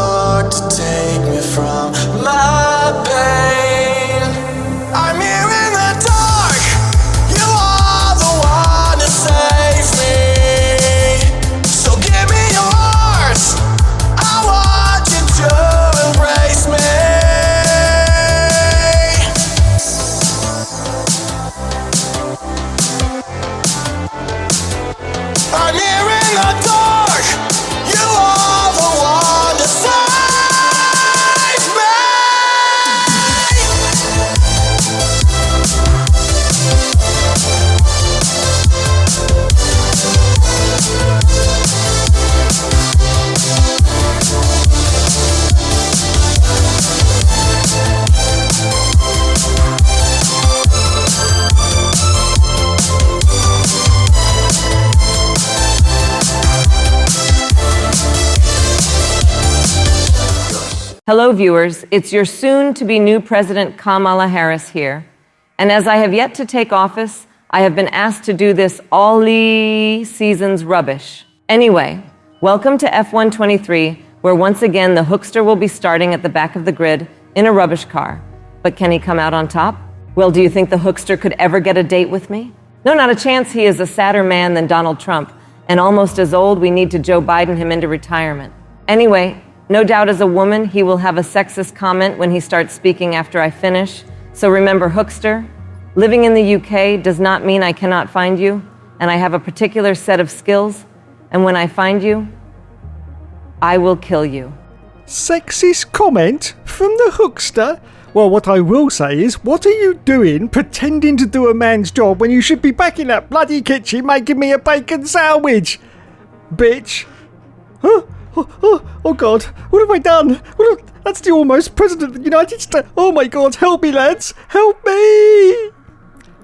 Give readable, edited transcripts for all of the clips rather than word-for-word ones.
dark to take me from my pain. I'm here in the dark. You are the one to save me. So give me your heart. I want you to embrace me. I'm here in the dark. You are the one to save me. Hello, viewers. It's your soon-to-be new President Kamala Harris here. And as I have yet to take office, I have been asked to do this all-season's rubbish. Anyway, welcome to F123, where once again the hookster will be starting at the back of the grid in a rubbish car. But can he come out on top? Well, do you think the hookster could ever get a date with me? No, not a chance. He is a sadder man than Donald Trump, and almost as old we need to Joe Biden him into retirement. Anyway, no doubt as a woman, he will have a sexist comment when he starts speaking after I finish. So remember, hookster, living in the UK does not mean I cannot find you, and I have a particular set of skills, and when I find you, I will kill you. Sexist comment from the hookster? Well, what I will say is, what are you doing pretending to do a man's job when you should be back in that bloody kitchen making me a bacon sandwich? Bitch. Huh? Oh God, what have I done? That's the almost President of the United States. Oh my God, help me lads, help me!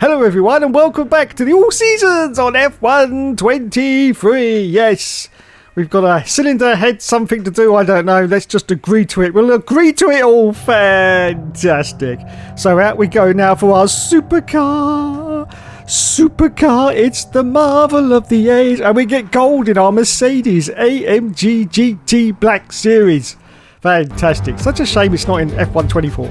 Hello everyone and welcome back to the All Seasons on F123. Yes, we've got a cylinder head, something to do, I don't know. Let's just agree to it. We'll agree to it all. Fantastic. So out we go now for our supercar. It's the marvel of the age, and we get gold in our Mercedes AMG GT Black Series. Fantastic. Such a shame it's not in F124.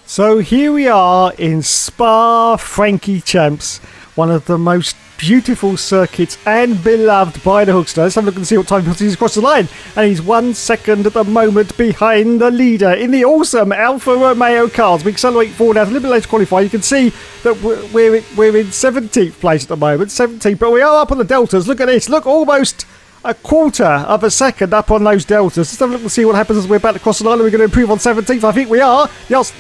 So here we are in Spa-Francorchamps, one of the most beautiful circuits and beloved by the hookster. Let's have a look and see what time he's across the line. And he's 1 second at the moment behind the leader in the awesome Alfa Romeo cars. We accelerate forward now, a little bit later to qualify. You can see that we're in 17th place at the moment, 17th, but we are up on the deltas. Look at this, look, almost a quarter of a second up on those deltas. Let's have a look and see what happens as we're about to cross the line. Are we going to improve on 17th? I think we are. Yes,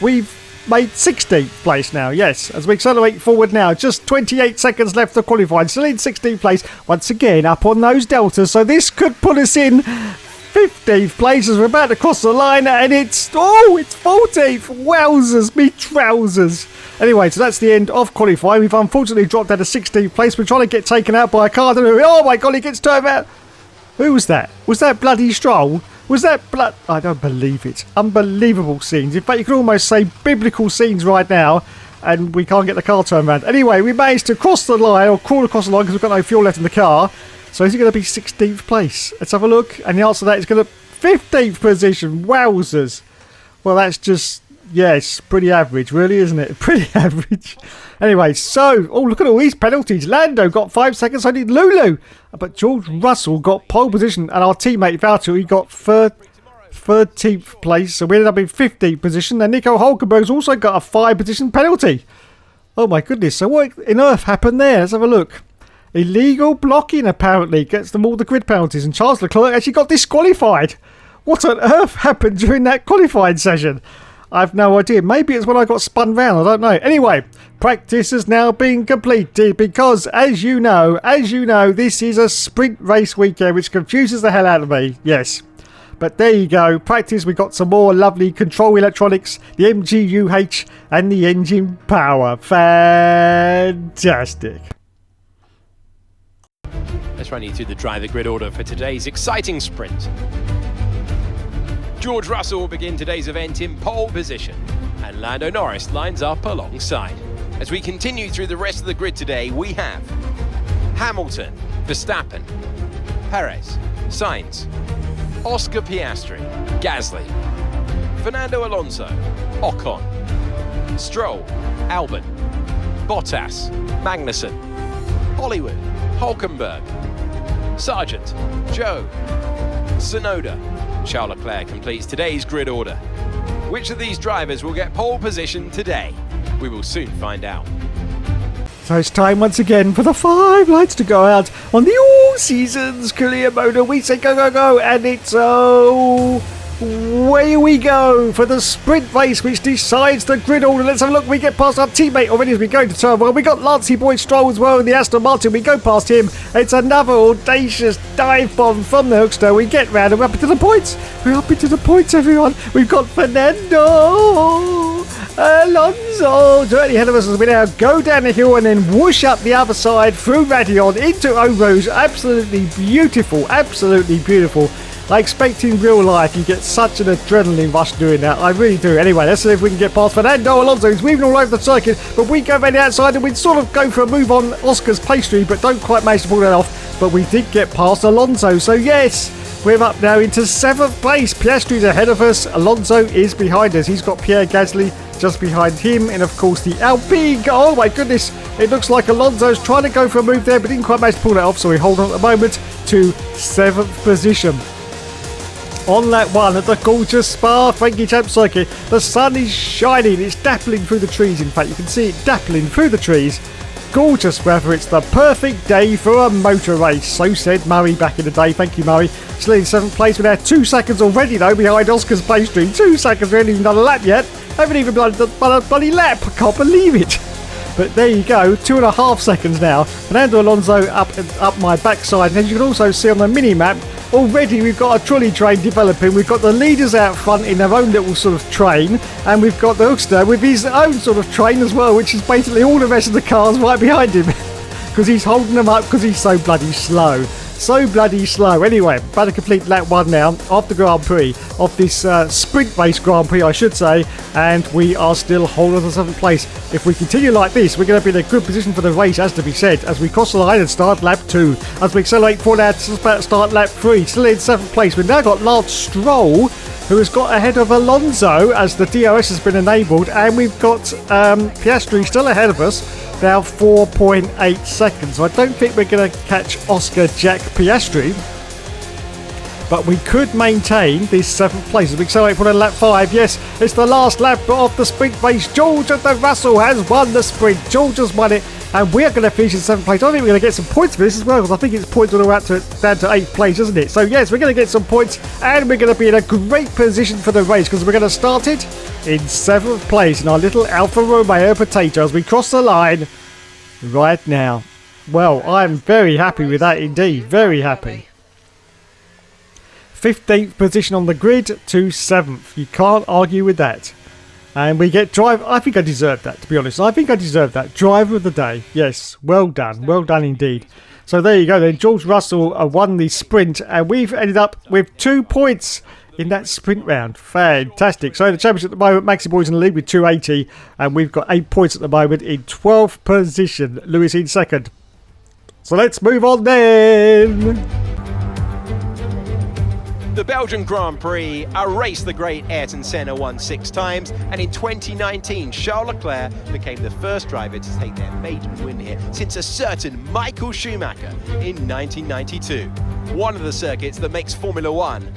we've made 16th place now, yes, as we accelerate forward now. Just 28 seconds left to qualify. Still in 16th place, once again up on those deltas. So this could put us in 15th place as we're about to cross the line, and it's 14th. Wowzers, me trousers. Anyway, so that's the end of qualifying. We've unfortunately dropped out of 16th place. We're trying to get taken out by a car. Oh my God, he gets turned out. Who was that? Was that bloody Stroll? Was that blood? I don't believe it. Unbelievable scenes. In fact, you could almost say biblical scenes right now, and we can't get the car turned around. Anyway, we managed to cross the line, or crawl across the line, because we've got no fuel left in the car. So is it going to be 16th place? Let's have a look. And the answer to that is going to 15th position. Wowzers. Well, that's just, yes, pretty average, really, isn't it? Pretty average. Anyway, so, look at all these penalties. Lando got 5 seconds, so did Lulu. But George Russell got pole position, and our teammate Valtteri got 13th place, so we ended up in 15th position. And Nico Hulkenberg's also got a 5-position penalty. Oh my goodness, so what on earth happened there? Let's have a look. Illegal blocking apparently gets them all the grid penalties, and Charles Leclerc actually got disqualified. What on earth happened during that qualifying session? I've no idea. Maybe it's when I got spun round. I don't know. Anyway, practice has now been completed because, as you know, this is a sprint race weekend, which confuses the hell out of me. Yes. But there you go. Practice, we got some more lovely control electronics, the MGUH and the engine power. Fantastic. Let's run you through the driver grid order for today's exciting sprint. George Russell will begin today's event in pole position, and Lando Norris lines up alongside. As we continue through the rest of the grid today, we have Hamilton, Verstappen, Perez, Sainz, Oscar Piastri, Gasly, Fernando Alonso, Ocon, Stroll, Albon, Bottas, Magnussen, Hollywood, Hulkenberg, Sargent, Joe, Tsunoda. Charles Leclerc completes today's grid order. Which of these drivers will get pole position today? We will soon find out. So it's time once again for the 5 lights to go out on the All Seasons Career Motor. We say go, go, go, and it's away we go for the sprint race which decides the grid order. Let's have a look. We get past our teammate already as we go to turn 1. We got Lancey Boy Stroll as well in the Aston Martin. We go past him. It's another audacious dive bomb from the Hookster. We get round and we're up into the points. We're up into the points, everyone. We've got Fernando Alonso directly ahead of us as we now go down the hill and then whoosh up the other side through Radion into Ovos. Absolutely beautiful, absolutely beautiful. I expect in real life you get such an adrenaline rush doing that. I really do. Anyway, let's see if we can get past Fernando Alonso. He's weaving all over the circuit, but we go around the outside and we sort of go for a move on Oscar's pastry, but don't quite manage to pull that off. But we did get past Alonso. So yes, we're up now into 7th place. Piastri's ahead of us. Alonso is behind us. He's got Pierre Gasly just behind him. And of course the Alpine. Oh my goodness. It looks like Alonso's trying to go for a move there, but didn't quite manage to pull that off. So we hold on at the moment to 7th position. On that one at the gorgeous Spa Francorchamps circuit, the sun is shining. It's dappling through the trees. In fact, you can see it dappling through the trees. Gorgeous weather. It's the perfect day for a motor race. So said Murray back in the day. Thank you, Murray. Still in 7th place. We're now 2 seconds already, though, behind Oscar's pastry. 2 seconds. We haven't even done a lap yet. Haven't even done a bloody lap. I can't believe it. But there you go, 2.5 seconds now. Fernando Alonso up my backside. And as you can also see on the mini-map, already we've got a trolley train developing. We've got the leaders out front in their own little sort of train. And we've got the Hookster with his own sort of train as well, which is basically all the rest of the cars right behind him. Because he's holding them up because he's so bloody slow. So bloody slow. Anyway, about to complete lap 1 now of the Grand Prix, of this sprint race Grand Prix, I should say, and we are still holding on to 7th place. If we continue like this, we're going to be in a good position for the race, as to be said, as we cross the line and start lap 2. As we accelerate forward now to start lap 3, still in 7th place. We've now got Lance Stroll, who has got ahead of Alonso as the DRS has been enabled, and we've got Piastri still ahead of us. Now 4.8 seconds. So I don't think we're going to catch Oscar Jack Piastri, but we could maintain this 7th place as we accelerate for lap 5. Yes, it's the last lap of the sprint race. George Russell has won the sprint. George has won it, and we are going to finish in 7th place. I think we're going to get some points for this as well, because I think it's points all the way down to 8th place, isn't it? So yes, we're going to get some points, and we're going to be in a great position for the race, because we're going to start it in 7th place in our little Alfa Romeo Potato as we cross the line right now. Well, I'm very happy with that indeed. Very happy. 15th position on the grid to 7th. You can't argue with that. And we get driver. I think I deserved that, to be honest. I think I deserved that. Driver of the day. Yes, well done. Well done indeed. So there you go then. George Russell won the sprint, and we've ended up with 2 points in that sprint round. Fantastic. So the championship at the moment, Maxi Boy's in the lead with 280, and we've got 8 points at the moment in 12th position. Lewis in 2nd. So let's move on then. The Belgian Grand Prix, a race the great Ayrton Senna won 6 times, and in 2019 Charles Leclerc became the first driver to take their maiden win here since a certain Michael Schumacher in 1992. One of the circuits that makes Formula One.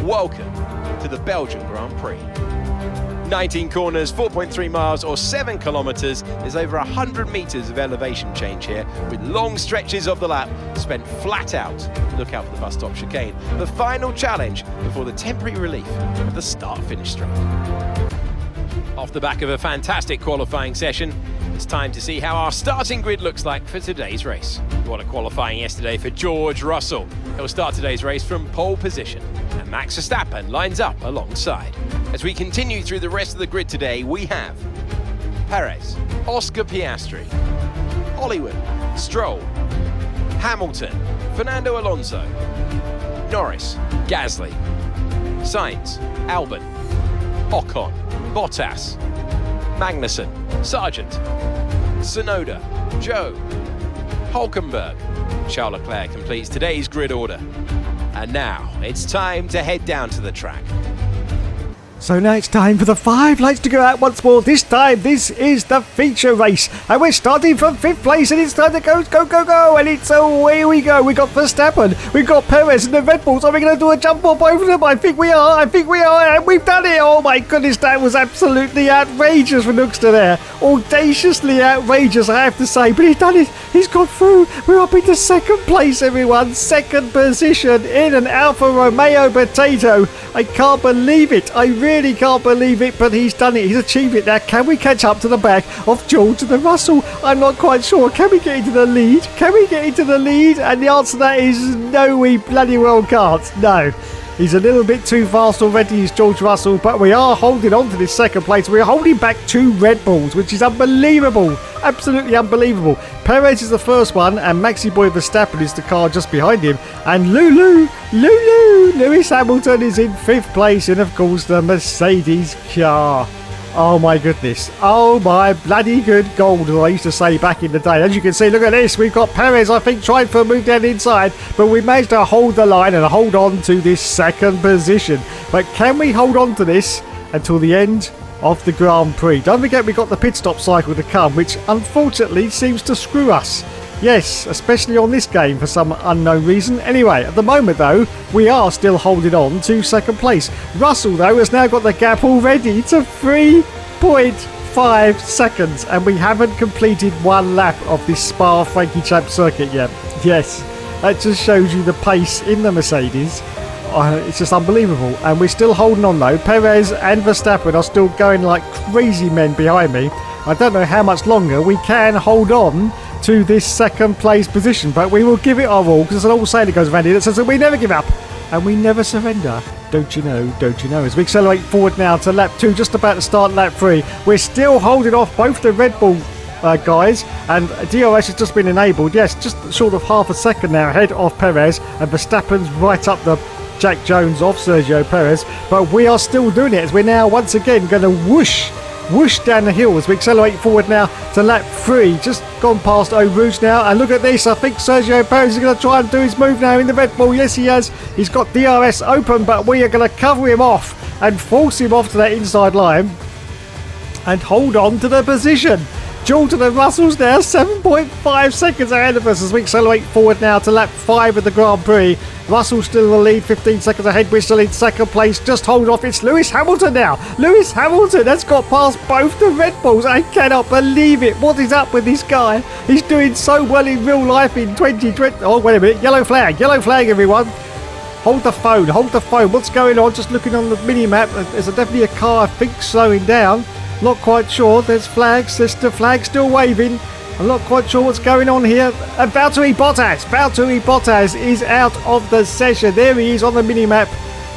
Welcome to the Belgian Grand Prix. 19 corners, 4.3 miles or 7 kilometres. There's over 100 metres of elevation change here, with long stretches of the lap spent flat out. Look out for the bus stop chicane. The final challenge before the temporary relief of the start-finish straight. Off the back of a fantastic qualifying session, it's time to see how our starting grid looks like for today's race. What a qualifying yesterday for George Russell. He'll start today's race from pole position, and Max Verstappen lines up alongside. As we continue through the rest of the grid today, we have Perez, Oscar Piastri, Hollywood, Stroll, Hamilton, Fernando Alonso, Norris, Gasly, Sainz, Albon, Ocon, Bottas, Magnussen, Sargent, Tsunoda, Joe, Hulkenberg. Charles Leclerc completes today's grid order. And now it's time to head down to the track. So now it's time for the 5 lights to go out once more. This time, this is the feature race. And we're starting from 5th place, and it's time to go, go, go, go. And it's away we go. We got Verstappen, we've got Perez and the Red Bulls. Are we going to do a jump on both of them? I think we are, and we've done it. Oh my goodness, that was absolutely outrageous for Nookster there. Audaciously outrageous, I have to say. But he's done it. He's gone through. We're up into 2nd place, everyone. 2nd position in an Alfa Romeo Potato. I can't believe it. I really can't believe it, but he's done it. He's achieved it now. Can we catch up to the back of George and Russell? I'm not quite sure. Can we get into the lead? Can we get into the lead? And the answer to that is no, we bloody well can't. No. He's a little bit too fast already, is George Russell, but we are holding on to this 2nd place. We're holding back 2 Red Bulls, which is unbelievable. Absolutely unbelievable. Perez is the first one, and Maxi Boy Verstappen is the car just behind him. And Lewis Hamilton is in 5th place, and of course the Mercedes car. Oh my goodness. Oh my bloody good gold, as I used to say back in the day. As you can see, look at this. We've got Perez, I think, trying for a move down the inside, but we managed to hold the line and hold on to this 2nd position. But can we hold on to this until the end of the Grand Prix? Don't forget we got the pit stop cycle to come, which unfortunately seems to screw us. Yes, especially on this game for some unknown reason. Anyway, at the moment though, we are still holding on to 2nd place. Russell though has now got the gap already to 3.5 seconds, and we haven't completed 1 lap of this Spa-Francorchamps circuit yet. Yes, that just shows you the pace in the Mercedes. It's just unbelievable, and we're still holding on though. Perez and Verstappen are still going like crazy men behind me. I don't know how much longer we can hold on to this 2nd place position, but we will give it our all, because there's an old saying that goes around here that says that we never give up and we never surrender. Don't you know, don't you know? As we accelerate forward now to lap 2, just about to start lap 3, we're still holding off both the Red Bull guys, and DRS has just been enabled. Yes, just short of half a second now ahead of Perez, and Verstappen's right up the Jack Jones off Sergio Perez, but we are still doing it as we're now once again going to whoosh down the hill as we accelerate forward now to lap 3. Just gone past Eau Rouge now, and look at this. I think Sergio Perez is going to try and do his move now in the Red Bull. Yes, he has. He's got DRS open, but we are going to cover him off and force him off to that inside line and hold on to the position. Jordan and Russell's now 7.5 seconds ahead of us as we accelerate forward now to lap 5 of the Grand Prix. Russell still in the lead, 15 seconds ahead. We're still in 2nd place. Just hold off. It's Lewis Hamilton now. Lewis Hamilton has got past both the Red Bulls. I cannot believe it. What is up with this guy? He's doing so well in real life in 2020. Oh, wait a minute. Yellow flag, everyone. Hold the phone. What's going on? Just looking on the mini-map. There's definitely a car, I think, slowing down. Not quite sure. There's flags. There's the flag still waving. I'm not quite sure what's going on here. And Valtteri Bottas is out of the session. There he is on the mini-map,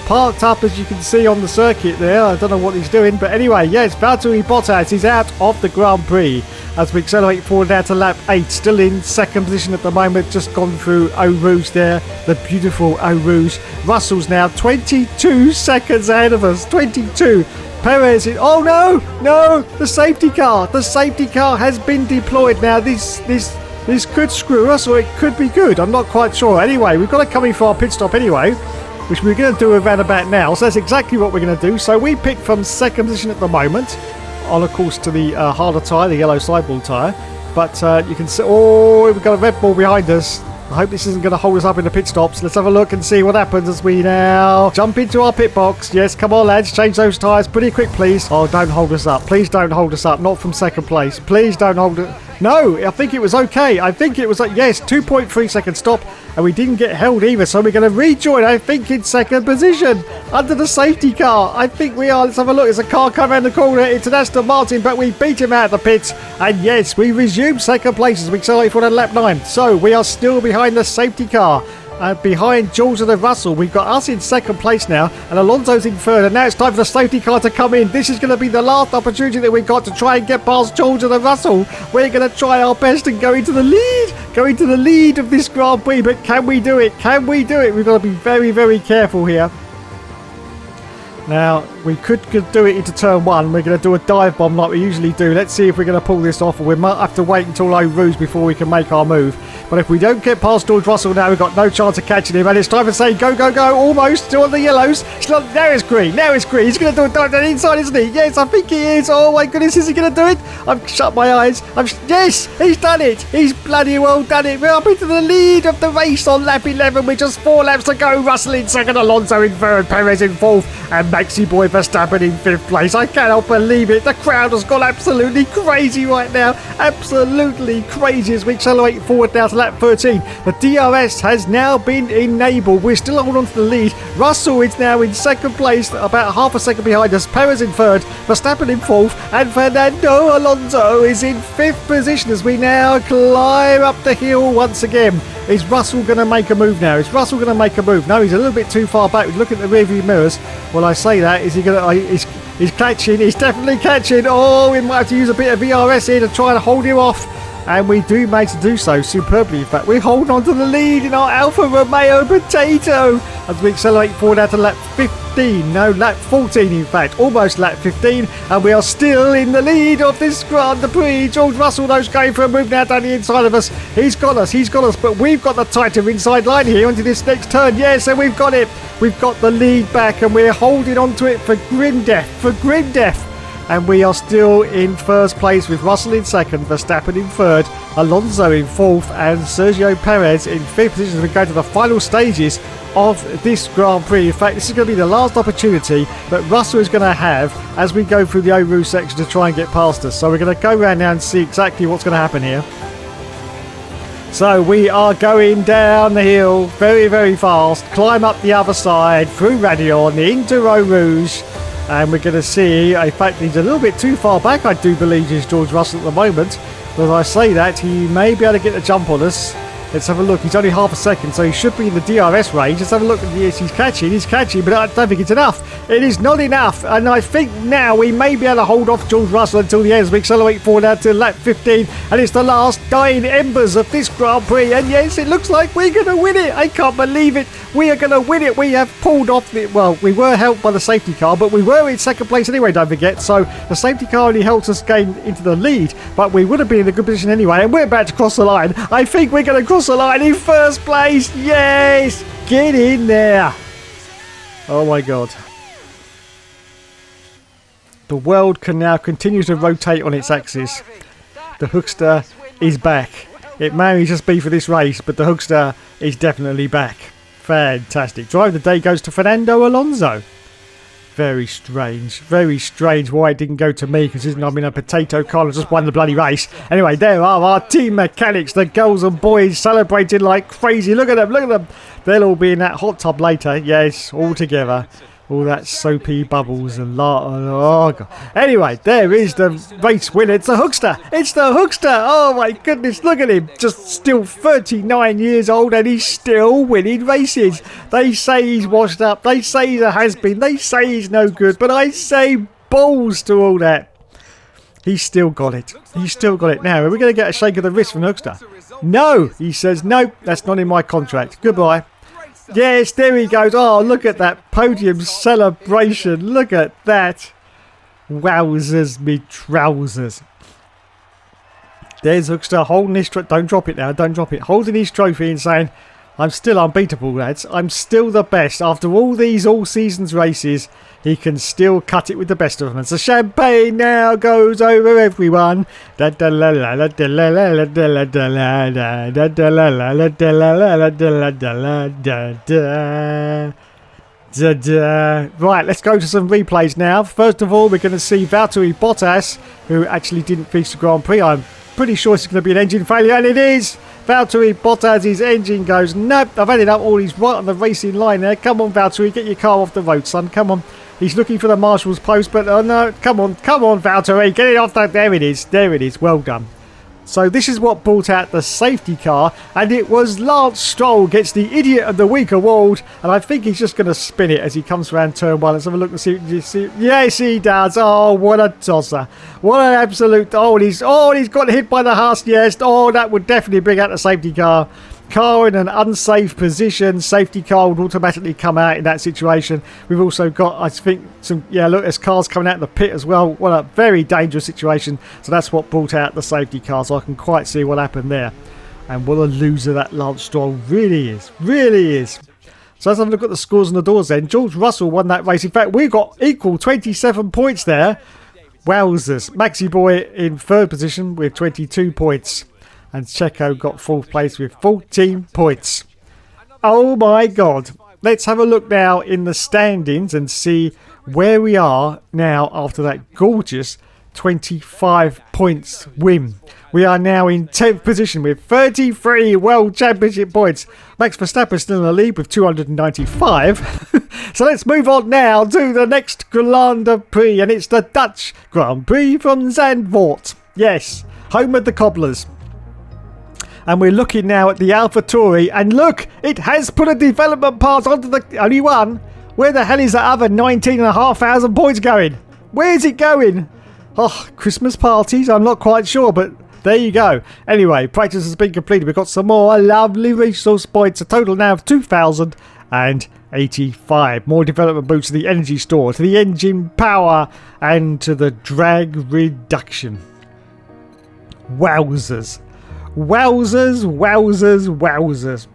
parked up as you can see on the circuit there. I don't know what he's doing, but anyway, yes, Valtteri Bottas is out of the Grand Prix as we accelerate forward now to lap 8. Still in 2nd position at the moment, just gone through Eau Rouge there, the beautiful Eau Rouge. Russell's now 22 seconds ahead of us, 22. Perez is, oh no, the safety car has been deployed now. This could screw us, or it could be good. I'm not quite sure. Anyway, we've got to come in for our pit stop anyway, which we're going to do around about now. So that's exactly what we're going to do. So we pick from 2nd position at the moment, on of course to the harder tyre, the yellow sidewall tyre. But you can see, oh, we've got a Red Bull behind us. I hope this isn't going to hold us up in the pit stops. Let's have a look and see what happens as we now jump into our pit box. Yes, come on, lads. Change those tyres pretty quick, please. Oh, don't hold us up. Please don't hold us up. Not from 2nd place. Please don't hold it. No, I think it was okay. I think it was, yes, 2.3 second stop, and we didn't get held either. So we're going to rejoin, I think, in 2nd position under the safety car. I think we are. Let's have a look. There's a car coming around the corner. It's an Aston Martin, but we beat him out of the pits. And yes, we resume 2nd place as we accelerate forward on lap 9. So we are still behind the safety car. Behind Jules and Russell, we've got us in 2nd place now, and Alonso's in 3rd, and now it's time for the safety car to come in. This is going to be the last opportunity that we've got to try and get past Jules and Russell. We're going to try our best and go into the lead of this Grand Prix, but can we do it? We've got to be very, very careful here. Now, we could do it into turn 1. We're going to do a dive bomb like we usually do. Let's see if we're going to pull this off. We might have to wait until Eau Rouge before we can make our move. But if we don't get past George Russell now, we've got no chance of catching him. And it's time to say go, go, go. Almost. Still on the yellows. Now it's green. Now it's green. He's going to do a dive down inside, isn't he? Yes, I think he is. Oh, my goodness. Is he going to do it? I've shut my eyes. Yes, he's done it. He's bloody well done it. We're up into the lead of the race on lap 11 with just 4 laps to go. Russell in second, Alonso in third, Perez in fourth, and Maxi Boy Verstappen in 5th place. I cannot believe it. The crowd has gone absolutely crazy right now. Absolutely crazy as we accelerate forward now to lap 13. The DRS has now been enabled. We're still holding on to the lead. Russell is now in 2nd place, about half a second behind us. Perez in 3rd, Verstappen in 4th, and Fernando Alonso is in 5th position as we now climb up the hill once again. Is Russell going to make a move now? Is Russell going to make a move? No, he's a little bit too far back. Look at the rearview mirrors. Well, I say that. Is he going to... He's catching. He's definitely catching. Oh, we might have to use a bit of VRS here to try and hold him off. And we do manage to do so superbly. In fact, we're holding on to the lead in our Alfa Romeo Potato as we accelerate forward out to lap 15. No, lap 14 in fact. Almost lap 15. And we are still in the lead of this Grand Prix. George Russell, those going for a move now down the inside of us. He's got us. But we've got the tighter inside line here onto this next turn. Yeah, so we've got it. We've got the lead back and we're holding on to it for grim death. And we are still in 1st place with Russell in 2nd, Verstappen in 3rd, Alonso in 4th, and Sergio Perez in 5th position as we go to the final stages of this Grand Prix. In fact, this is going to be the last opportunity that Russell is going to have as we go through the Eau Rouge section to try and get past us. So we're going to go around now and see exactly what's going to happen here. So we are going down the hill very, very fast, climb up the other side, through Radion, into Eau Rouge. And we're going to see, in fact, he's a little bit too far back, I do believe, is George Russell at the moment. But as I say that, he may be able to get the jump on us. Let's have a look. He's only half a second, so he should be in the DRS range. Let's have a look. Yes, he's catching, but I don't think it's enough. It is not enough, and I think now we may be able to hold off George Russell until the end as we accelerate forward out to lap 15, and it's the last dying embers of this Grand Prix, and yes, it looks like we're going to win it. I can't believe it. We are going to win it. We have pulled off the... Well, we were helped by the safety car, but we were in 2nd place anyway, don't forget, so the safety car only helped us gain into the lead, but we would have been in a good position anyway, and we're about to cross the line. I think we're going to cross the line in 1st place. Yes, get in there. Oh my god. The world can now continue to rotate on its axis. The Hookster is back. It may only just be for this race, but the Hookster is definitely back. Fantastic. Drive of the day goes to Fernando Alonso. Very strange why it didn't go to me, considering I'm in a potato car and just won the bloody race. Anyway, there are our team mechanics, the girls and boys celebrating like crazy. Look at them. They'll all be in that hot tub later. Yes, all together. All that soapy bubbles and oh god. Anyway, there is the race winner. It's the Hookster. Oh my goodness, look at him. Just still 39 years old and he's still winning races. They say he's washed up. They say he's a has-been. They say he's no good. But I say balls to all that. He's still got it. Now, are we going to get a shake of the wrist from Hookster? No, he says, no, that's not in my contract. Goodbye. Yes, there he goes. Oh, look at that podium celebration. Look at that. Wowzers me trousers. There's Hookster holding his trophy. Don't drop it now. Holding his trophy and saying, I'm still unbeatable, lads. I'm still the best. After all these all-seasons races, he can still cut it with the best of them. And so champagne now goes over everyone. Right, let's go to some replays now. First of all, we're going to see Valtteri Bottas, who actually didn't finish the Grand Prix. I'm pretty sure it's going to be an engine failure, and it is. Valtteri Bottas' engine goes, nope, I've had it up. All he's right on the racing line there. Come on, Valtteri, get your car off the road, son. Come on. He's looking for the marshal's post, but oh no, come on, Valtteri, get it off that. There it is. Well done. So this is what brought out the safety car, and it was Lance Stroll gets the Idiot of the Week award, and I think he's just going to spin it as he comes around turn 1. Let's have a look and see. Yes, he does. Oh, what a tosser. What an absolute... he's got hit by the Haas. Yes, that would definitely bring out the safety car. car in an unsafe position. Safety car would automatically come out in that situation. We've also got, I think, look, there's cars coming out of the pit as well. What a very dangerous situation. So that's what brought out the safety car. So I can quite see what happened there. And what a loser that Lance Stroll really is. Really is. So let's have a look at the scores on the doors then. George Russell won that race. In fact, we got equal 27 points there. Wowzers. Maxi Boy in third position with 22 points. And Checo got fourth place with 14 points. Oh my God. Let's have a look now in the standings and see where we are now after that gorgeous 25 points win. We are now in 10th position with 33 World Championship points. Max Verstappen still in the lead with 295. So let's move on now to the next Grand Prix, and it's the Dutch Grand Prix from Zandvoort. Yes, home of the cobblers. And we're looking now at the AlphaTauri, and look, it has put a development pass onto the only one. Where the hell is that other 19,500 points going? Where is it going? Oh, Christmas parties? I'm not quite sure, but there you go. Anyway, practice has been completed. We've got some more lovely resource points. A total now of 2,085. More development boosts to the energy store, to the engine power, and to the drag reduction. Wowzers. Wowzers, wowzers, wowzers.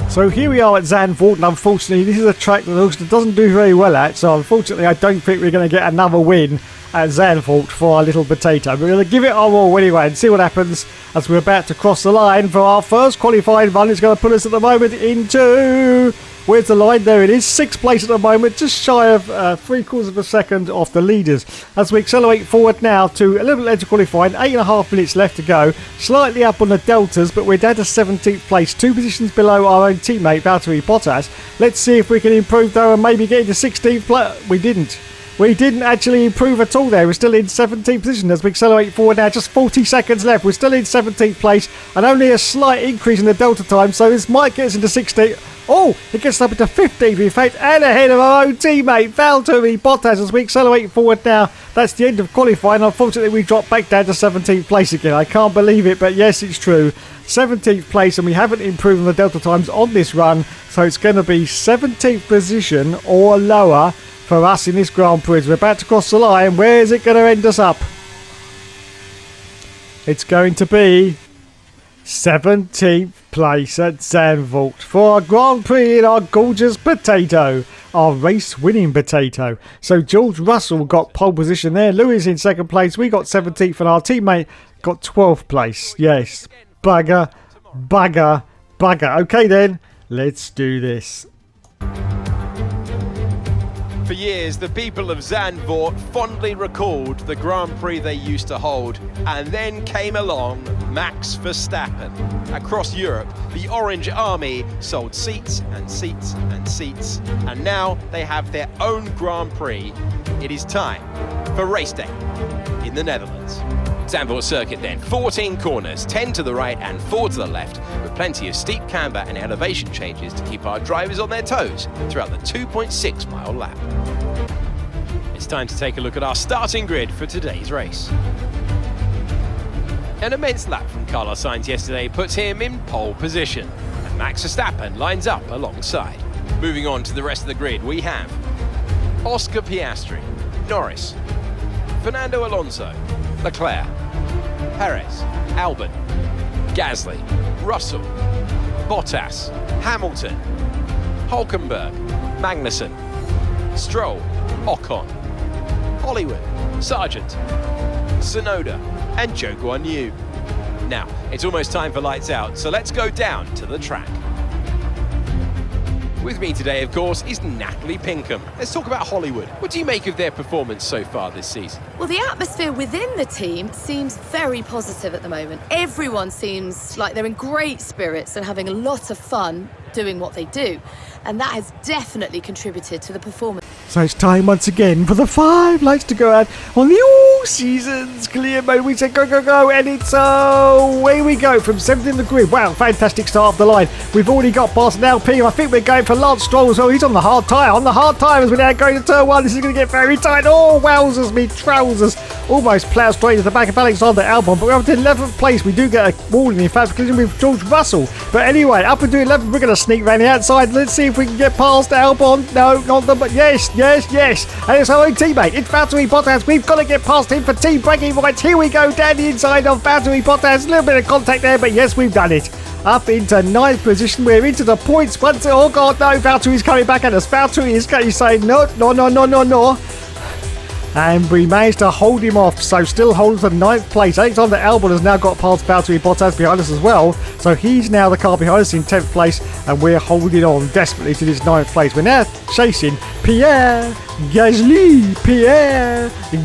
So here we are at Zandvoort, and unfortunately this is a track that Ulster doesn't do very well at, so unfortunately I don't think we're going to get another win at Zandvoort for our little potato. We're going to give it our all anyway and see what happens as we're about to cross the line for our first qualifying run. It's going to put us at the moment into... Where's the line? There it is. 6th place at the moment, just shy of 3/4 of a second off the leaders. As we accelerate forward now to a little bit later qualifying, 8.5 minutes left to go. Slightly up on the deltas, but we're down to 17th place, 2 positions below our own teammate Valtteri Bottas. Let's see if we can improve though and maybe get into 16th place. We didn't. We didn't actually improve at all there. We're still in 17th position as we accelerate forward now. Just 40 seconds left. We're still in 17th place and only a slight increase in the delta time. So this might get us into 16th. Oh, it gets up into 15th in fact, and ahead of our own teammate Valtteri Bottas as we accelerate forward now. That's the end of qualifying. Unfortunately, we dropped back down to 17th place again. I can't believe it, but yes, it's true. 17th place, and we haven't improved on the delta times on this run, so it's going to be 17th position or lower for us in this Grand Prix. We're about to cross the line. Where is it going to end us up? It's going to be 17th place at Zandvoort for our Grand Prix in our gorgeous potato, our race-winning potato. So George Russell got pole position there. Lewis in 2nd place. We got 17th, and our teammate got 12th place. Yes, bugger, bugger, bugger. Okay then, let's do this. For years, the people of Zandvoort fondly recalled the Grand Prix they used to hold, and then came along Max Verstappen. Across Europe, the Orange Army sold seats and seats and seats, and now they have their own Grand Prix. It is time for race day in the Netherlands. Zandvoort circuit then, 14 corners, 10 to the right and 4 to the left, with plenty of steep camber and elevation changes to keep our drivers on their toes throughout the 2.6 mile lap. It's time to take a look at our starting grid for today's race. An immense lap from Carlos Sainz yesterday puts him in pole position, and Max Verstappen lines up alongside. Moving on to the rest of the grid, we have Oscar Piastri, Norris, Fernando Alonso, Leclerc, Perez, Albon, Gasly, Russell, Bottas, Hamilton, Hulkenberg, Magnussen, Stroll, Ocon, Hollywood, Sargent, Tsunoda, and Zhou Guanyu. Now, it's almost time for lights out, so let's go down to the track. With me today, of course, is Natalie Pinkham. Let's talk about Hollywood. What do you make of their performance so far this season? Well, the atmosphere within the team seems very positive at the moment. Everyone seems like they're in great spirits and having a lot of fun doing what they do. And that has definitely contributed to the performance. So it's time once again for the 5 lights to go out on the seasons. Clear mode. We said go, go, go. And it's away we go from 7th in the grid. Wow, fantastic start off the line. We've already got past an LP. I think we're going for Lance Stroll as well. He's on the hard tyre. On the hard tyre as we're now going to turn 1. This is going to get very tight. Oh, wowzers me trousers. Almost ploughed straight into the back of Alexander Albon. But we're up to 11th place. We do get a warning, in fact, because with George Russell. But anyway, up into 11th, we're going to sneak around the outside. Let's see if we can get past Albon. No, not the... But yes, yes, yes. And it's our own teammate. It's Valtteri Bottas. We've got to get past him for team bragging rights. Here we go down the inside of Valtteri Bottas. A little bit of contact there, but yes, we've done it. Up into 9th position. We're into the points. Once, oh, God, no. Valtteri's coming back at us. Valtteri is saying no, no, no, no, no, no. And we managed to hold him off, so still holds the 9th place. Alexander Albon has now got past Valtteri Bottas behind us as well, so he's now the car behind us in 10th place, and we're holding on desperately to this 9th place. We're now chasing Pierre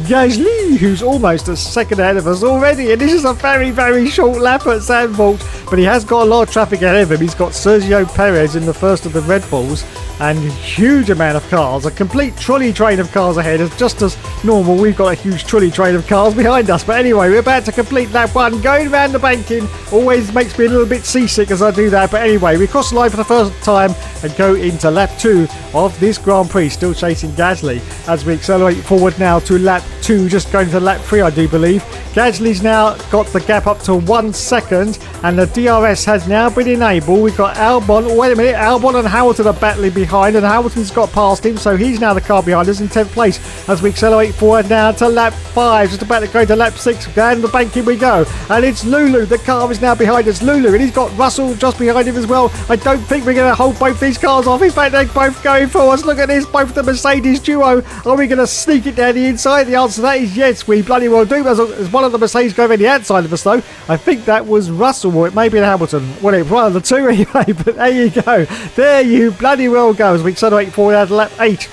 Gasly, who's almost a second ahead of us already, and this is a very, very short lap at Zandvoort, but he has got a lot of traffic ahead of him. He's got Sergio Perez in the first of the Red Bulls, and a huge amount of cars, a complete trolley train of cars ahead. It's just as normal, we've got a huge trolley train of cars behind us. But anyway, we're about to complete lap 1, going around the banking. Always makes me a little bit seasick as I do that. But anyway, we cross the line for the first time and go into lap 2 of this Grand Prix, still chasing Gasly as we accelerate forward now to lap 2, just going to lap 3, I do believe. Gasly's now got the gap up to 1 second, and the DRS has now been enabled. We've got Albon, wait a minute, Albon and Hamilton are battling behind, and Hamilton's got past him, so he's now the car behind us in 10th place as we accelerate forward now to lap 5, just about to go to lap 6, down the banking we go, and it's Lulu, the car is now behind us, Lulu, and he's got Russell just behind him as well. I don't think we're going to hold both these cars off. In fact, they're both going for us. Look at this, both the Mercedes duo. Are we going to sneak it down the inside? The answer to that is yes, we bloody well do. As one of the Mercedes going around the outside of us though, I think that was Russell, or it may be Hamilton. Well, it was one of the two anyway, but there you go. There you bloody well go as we accelerate forward out to lap 8.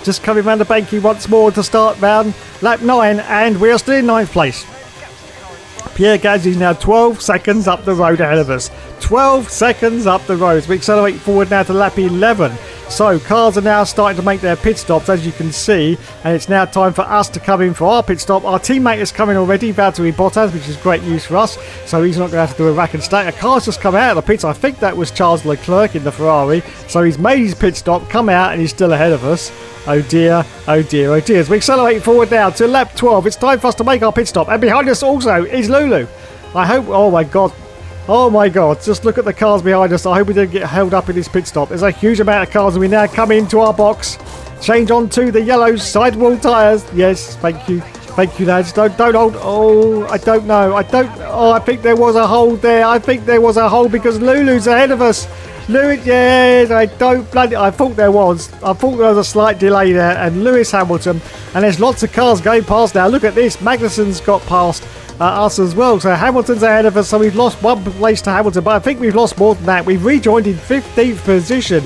Just coming round the banking once more to start round lap 9, and we are still in 9th place. Pierre Gasly is now 12 seconds up the road ahead of us. 12 seconds up the road. We accelerate forward now to lap 11. So cars are now starting to make their pit stops, as you can see, and it's now time for us to come in for our pit stop. Our teammate is coming already, Valtteri Bottas, which is great news for us, so he's not going to have to do a rack and stack. A car's just come out of the pits. I think that was Charles Leclerc in the Ferrari, so he's made his pit stop, come out, and he's still ahead of us. Oh dear, oh dear, oh dear. As we accelerate forward now to lap 12, it's time for us to make our pit stop, and behind us also is Lulu. I hope, oh my god, just look at the cars behind us. I hope we don't get held up in this pit stop. There's a huge amount of cars, and we now come into our box. Change on to the yellow sidewall tyres. Yes, thank you. Thank you, lads. Don't hold. Oh, I don't know. I think there was a hold there. I think there was a hold because Lulu's ahead of us. Lewis, yes, I thought there was a slight delay there, and Lewis Hamilton, and there's lots of cars going past now. Look at this. Magnussen's got past us as well, so Hamilton's ahead of us, so we've lost 1 place to Hamilton, but I think we've lost more than that. We've rejoined in 15th position.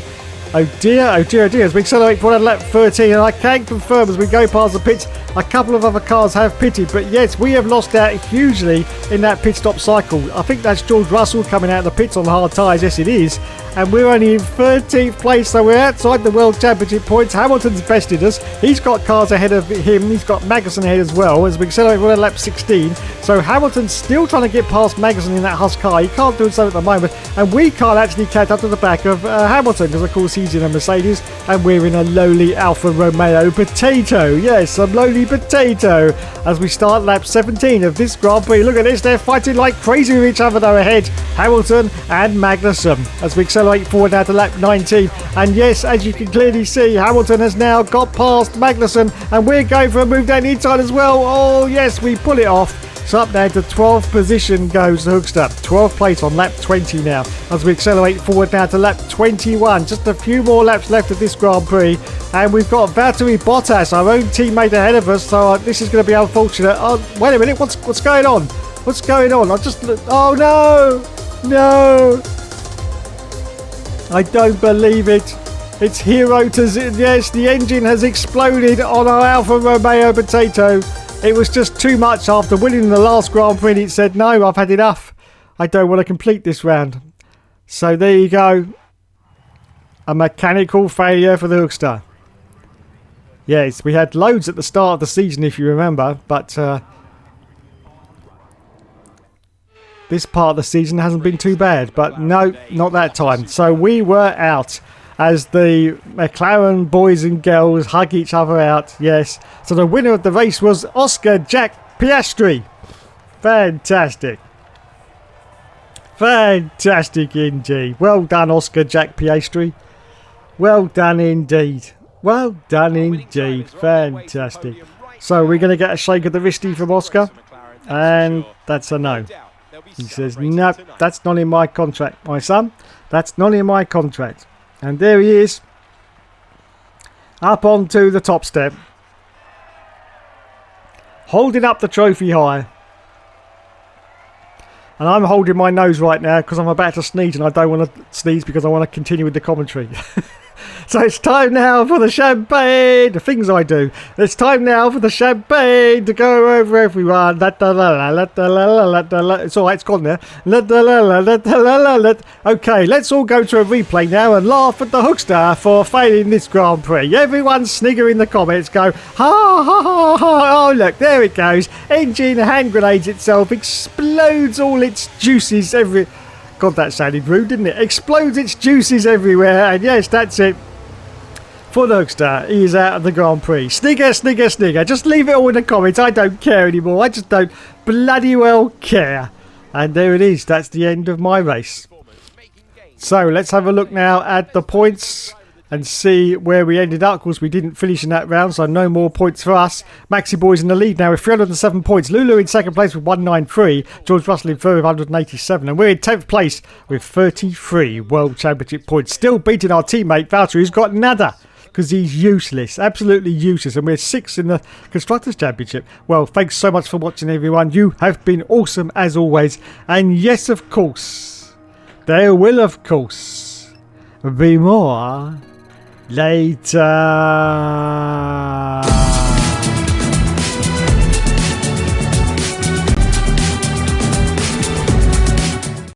Oh dear, oh dear, oh dear. As we accelerate forward at lap 13, and I can confirm as we go past the pits, a couple of other cars have pitted, but yes, we have lost out hugely in that pit stop cycle. I think that's George Russell coming out of the pits on hard tyres. Yes, it is. And we're only in 13th place, so we're outside the World Championship points. Hamilton's bested us. He's got cars ahead of him. He's got Magnussen ahead as well as we accelerate forward at lap 16. So Hamilton's still trying to get past Magnussen in that Haas car. He can't do so at the moment, and we can't actually catch up to the back of Hamilton because, of course, he's in a Mercedes and we're in a lowly Alfa Romeo potato. Yes, a lowly potato as we start lap 17 of this Grand Prix. Look at this, they're fighting like crazy with each other though ahead, Hamilton and Magnussen, as we accelerate forward now to lap 19. And yes, as you can clearly see, Hamilton has now got past Magnussen, and we're going for a move down the inside as well. Oh yes, we pull it off. So up there to 12th position goes the Hookster. 12th place on lap 20 now as we accelerate forward now to lap 21. Just a few more laps left of this Grand Prix, and we've got Valtteri Bottas, our own teammate, ahead of us, so this is going to be unfortunate. Oh, wait a minute, what's going on? What's going on? Oh no, I don't believe it. It's hero to yes, the engine has exploded on our Alfa Romeo potato. It was just too much after winning the last Grand Prix. It said, no, I've had enough. I don't want to complete this round. So there you go. A mechanical failure for the Hookster. Yes, we had loads at the start of the season, if you remember, but this part of the season hasn't been too bad. But no, not that time. So we were out as the McLaren boys and girls hug each other out. Yes. So the winner of the race was Oscar Jack Piastri. Fantastic. Fantastic indeed. Well done, Oscar Jack Piastri. Well done indeed. Well done indeed. Fantastic. So we're going to get a shake of the wristy from Oscar. And that's a no. He says, no, that's not in my contract, my son. That's not in my contract. And there he is. Up onto the top step. Holding up the trophy high. And I'm holding my nose right now because I'm about to sneeze and I don't want to sneeze because I want to continue with the commentary. So it's time now for the champagne. The things I do. It's time now for the champagne to go over everyone. It's all right, it's gone there. Okay, let's all go to a replay now and laugh at the Hookster for failing this Grand Prix. Everyone snigger in the comments. Go, ha ha ha ha. Oh, look, there it goes. Engine hand grenades itself. Explodes all its juices every... God, that sounded rude, didn't it? Explodes its juices everywhere. And yes, that's it. For the Hookster, he is out of the Grand Prix. Snigger, snigger, snigger. Just leave it all in the comments. I don't care anymore. I just don't bloody well care. And there it is. That's the end of my race. So let's have a look now at the points and see where we ended up. Of course, we didn't finish in that round, so no more points for us. Maxi Boy's in the lead now with 307 points. Lulu in second place with 193. George Russell in third with 187. And we're in 10th place with 33 World Championship points. Still beating our teammate Valtteri, who's got nada, because he's useless. Absolutely useless. And we're 6th in the Constructors' Championship. Well, thanks so much for watching, everyone. You have been awesome as always. And yes, of course, there will, of course, be more later.